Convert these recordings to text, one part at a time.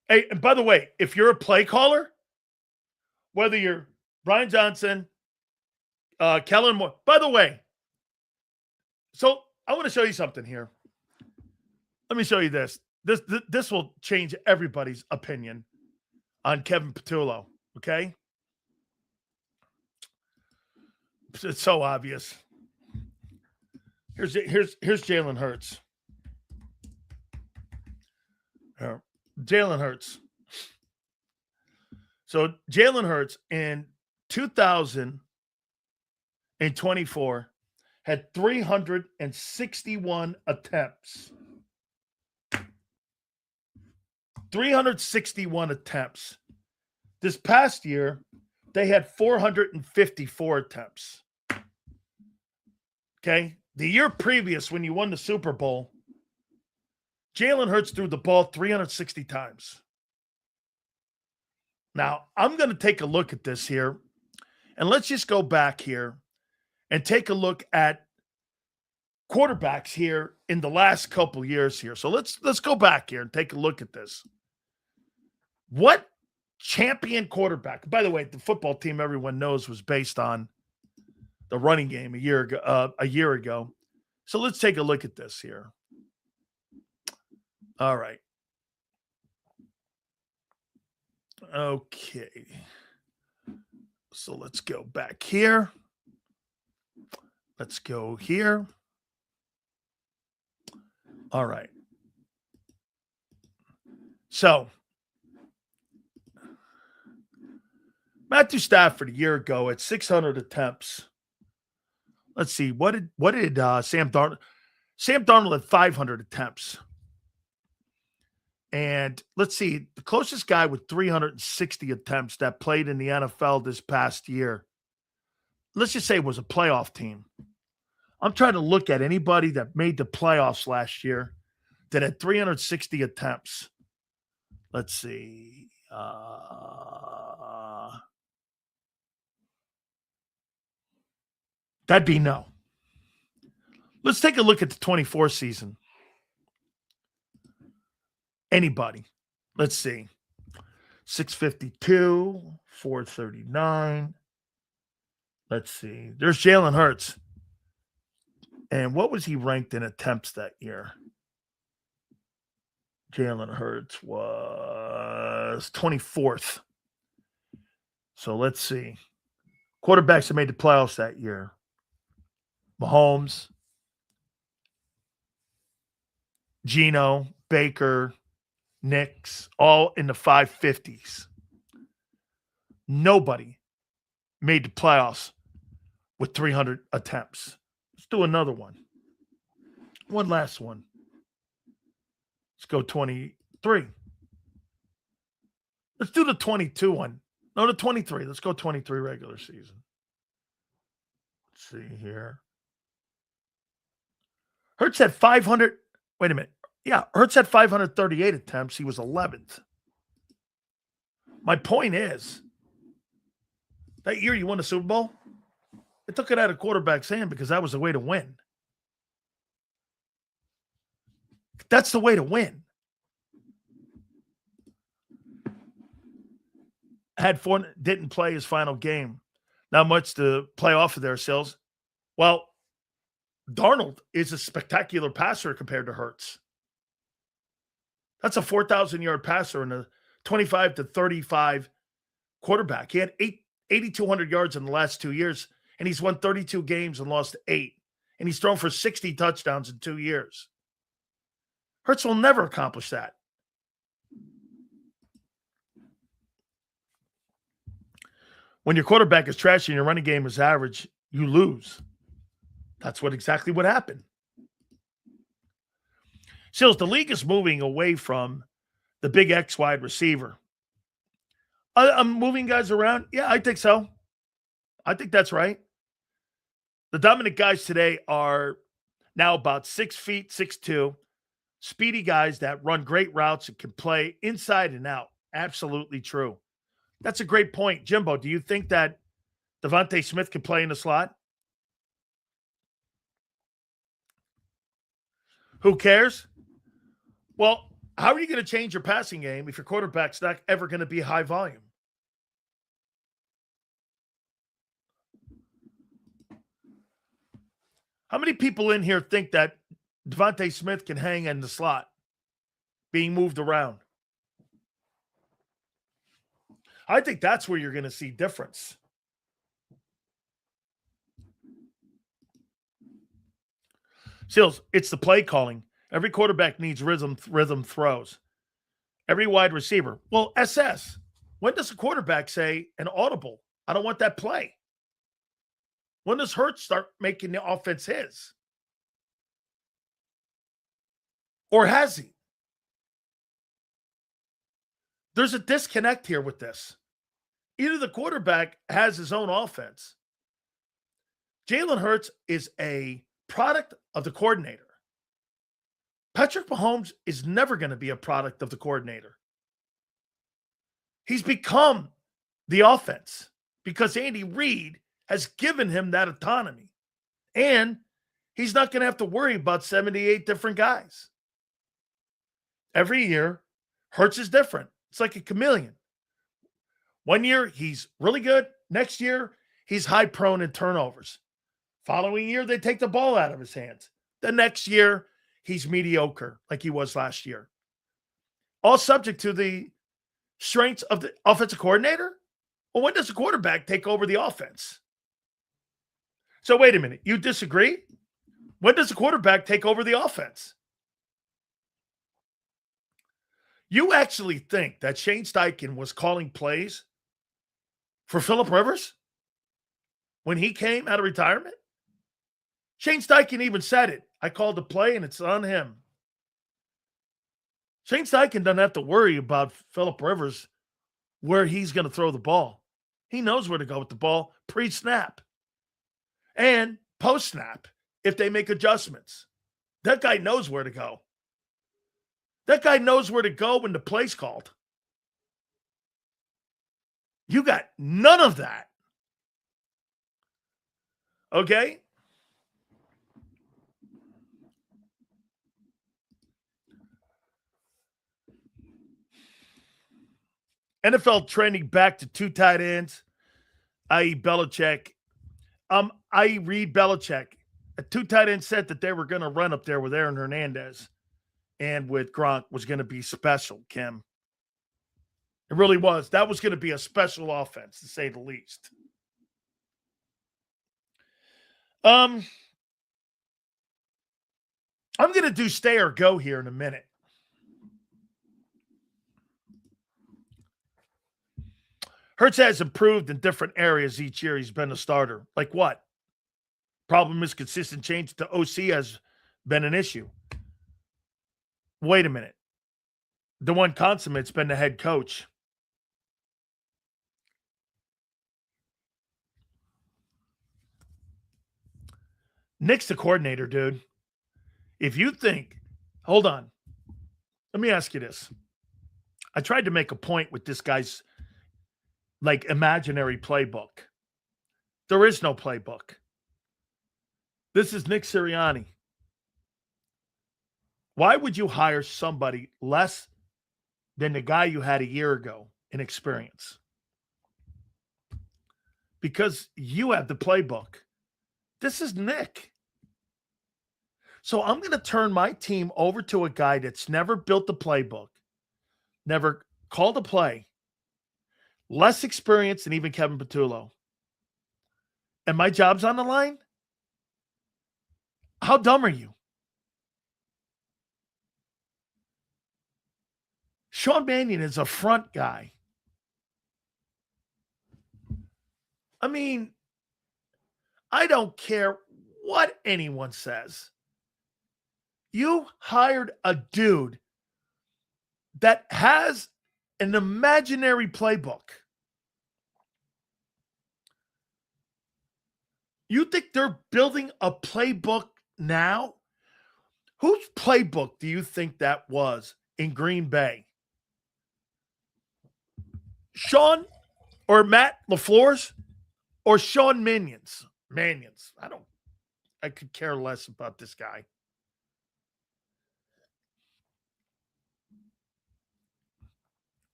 Hey, and by the way, if you're a play caller, whether you're Brian Johnson, Kellen Moore, by the way, so I want to show you something here. Let me show you this. This will change everybody's opinion on Kevin Patullo, okay? It's so obvious. Here's Jalen Hurts. Jalen Hurts. So Jalen Hurts in 2024 had 361 attempts. 361 attempts. This past year, they had 454 attempts. Okay? The year previous, when you won the Super Bowl, Jalen Hurts threw the ball 360 times. Now, I'm going to take a look at this here, and let's just go back here and take a look at quarterbacks here in the last couple years here. So let's go back here and take a look at this. What champion quarterback? By the way, the football team everyone knows was based on the running game a year ago. So let's take a look at this here. All right. Okay. So let's go back here. Let's go here. All right. So Matthew Stafford a year ago at 600 attempts. Let's see. What did Sam Darnold? Sam Darnold had 500 attempts. And let's see, the closest guy with 360 attempts that played in the NFL this past year, let's just say it was a playoff team. I'm trying to look at anybody that made the playoffs last year that had 360 attempts. Let's see. That'd be no. Let's take a look at the 24 season. Anybody. Let's see. 652, 439. Let's see. There's Jalen Hurts. And what was he ranked in attempts that year? Jalen Hurts was 24th. So let's see. Quarterbacks that made the playoffs that year. Mahomes, Geno, Baker, Knicks, all in the 550s. Nobody made the playoffs with 300 attempts. Let's do another one. One last one. Let's go 23. Let's do the 22 one. No, the 23. Let's go 23 regular season. Let's see here. Hurts had 500. Wait a minute. Yeah, Hurts had 538 attempts. He was 11th. My point is, that year you won the Super Bowl, they took it out of quarterback's hand because that was the way to win. That's the way to win. Had four, didn't play his final game. Not much to play off of their sales. Well, Darnold is a spectacular passer compared to Hurts. That's a 4,000-yard passer and a 25 to 35 quarterback. He had 8,200 yards in the last 2 years, and he's won 32 games and lost 8. And he's thrown for 60 touchdowns in 2 years. Hurts will never accomplish that. When your quarterback is trash and your running game is average, you lose. That's exactly what happened. Sills, the league is moving away from the big X wide receiver. I'm moving guys around. Yeah, I think so. I think that's right. The dominant guys today are now about 6 feet, 6'2", speedy guys that run great routes and can play inside and out. Absolutely true. That's a great point. Jimbo, do you think that DeVonta Smith can play in the slot? Who cares? Well, How are you going to change your passing game if your quarterback's not ever going to be high volume? How many people in here think that DeVonta Smith can hang in the slot being moved around? I think that's where you're going to see difference. Seals, it's the play calling. Every quarterback needs rhythm throws. Every wide receiver. Well, SS. When does a quarterback say an audible? I don't want that play. When does Hurts start making the offense his? Or has he? There's a disconnect here with this. Either the quarterback has his own offense. Jalen Hurts is a product of the coordinator. Patrick Mahomes is never going to be a product of the coordinator. He's become the offense because Andy Reid has given him that autonomy. And he's not going to have to worry about 78 different guys. Every year, Hurts is different. It's like a chameleon. One year, he's really good. Next year, he's high prone in turnovers. Following year, they take the ball out of his hands. The next year, he's mediocre like he was last year. All subject to the strengths of the offensive coordinator? Well, when does the quarterback take over the offense? So wait a minute. You disagree? When does the quarterback take over the offense? You actually think that Shane Steichen was calling plays for Phillip Rivers when he came out of retirement? Shane Steichen even said it. I called the play and it's on him. Shane Steichen doesn't have to worry about Phillip Rivers where he's going to throw the ball. He knows where to go with the ball pre-snap and post-snap if they make adjustments. That guy knows where to go. That guy knows where to go when the play's called. You got none of that. Okay? NFL trending back to two tight ends, i.e. Belichick. I read Belichick. A two tight end set that they were going to run up there with Aaron Hernandez and with Gronk was going to be special, Kim. It really was. That was going to be a special offense, to say the least. I'm going to do stay or go here in a minute. Hurts has improved in different areas each year he's been a starter. Like what? Problem is consistent change to OC has been an issue. Wait a minute. The one consummate's been the head coach. Nick's the coordinator, dude. If you think, hold on. Let me ask you this. I tried to make a point with this guy's like imaginary playbook. There is no playbook. This is Nick Sirianni. Why would you hire somebody less than the guy you had a year ago in experience? Because you have the playbook. This is Nick. So I'm going to turn my team over to a guy that's never built the playbook, never called a play, less experience than even Kevin Patullo. And my job's on the line? How dumb are you? Sean Mannion is a front guy. I mean, I don't care what anyone says. You hired a dude that has an imaginary playbook. You think they're building a playbook now? Whose playbook do you think that was in Green Bay? Sean or Matt LaFleur's or Sean Mannion's? I could care less about this guy.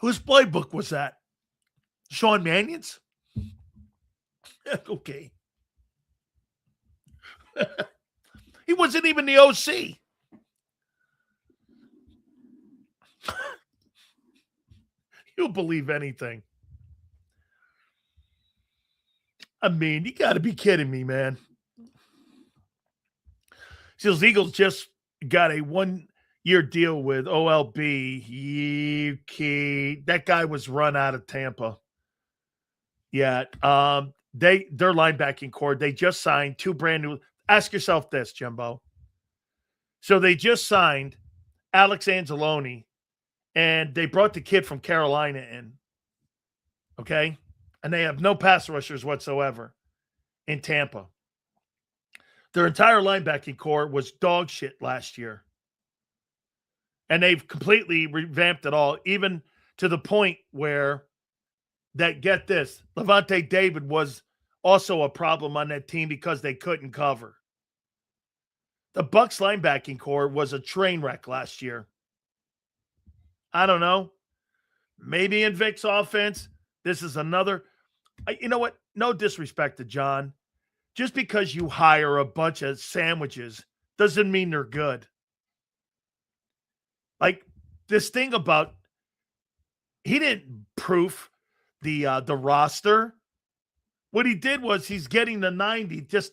Whose playbook was that? Sean Mannion's? Okay. He wasn't even the OC. You'll believe anything. I mean, you got to be kidding me, man. Seals Eagles just got a 1-year deal with OLB. That guy was run out of Tampa. Yeah. Their linebacking core, they just signed 2 brand new. Ask yourself this, Jimbo. So they just signed Alex Anzalone, and they brought the kid from Carolina in. Okay? And they have no pass rushers whatsoever in Tampa. Their entire linebacking core was dog shit last year. And they've completely revamped it all, even to the point where get this, Levante David was also a problem on that team because they couldn't cover. The Bucs linebacking core was a train wreck last year. I don't know. Maybe in Vic's offense, this is another. You know what? No disrespect to John. Just because you hire a bunch of sandwiches doesn't mean they're good. Like this thing about he didn't proof the roster. What he did was he's getting the 90 just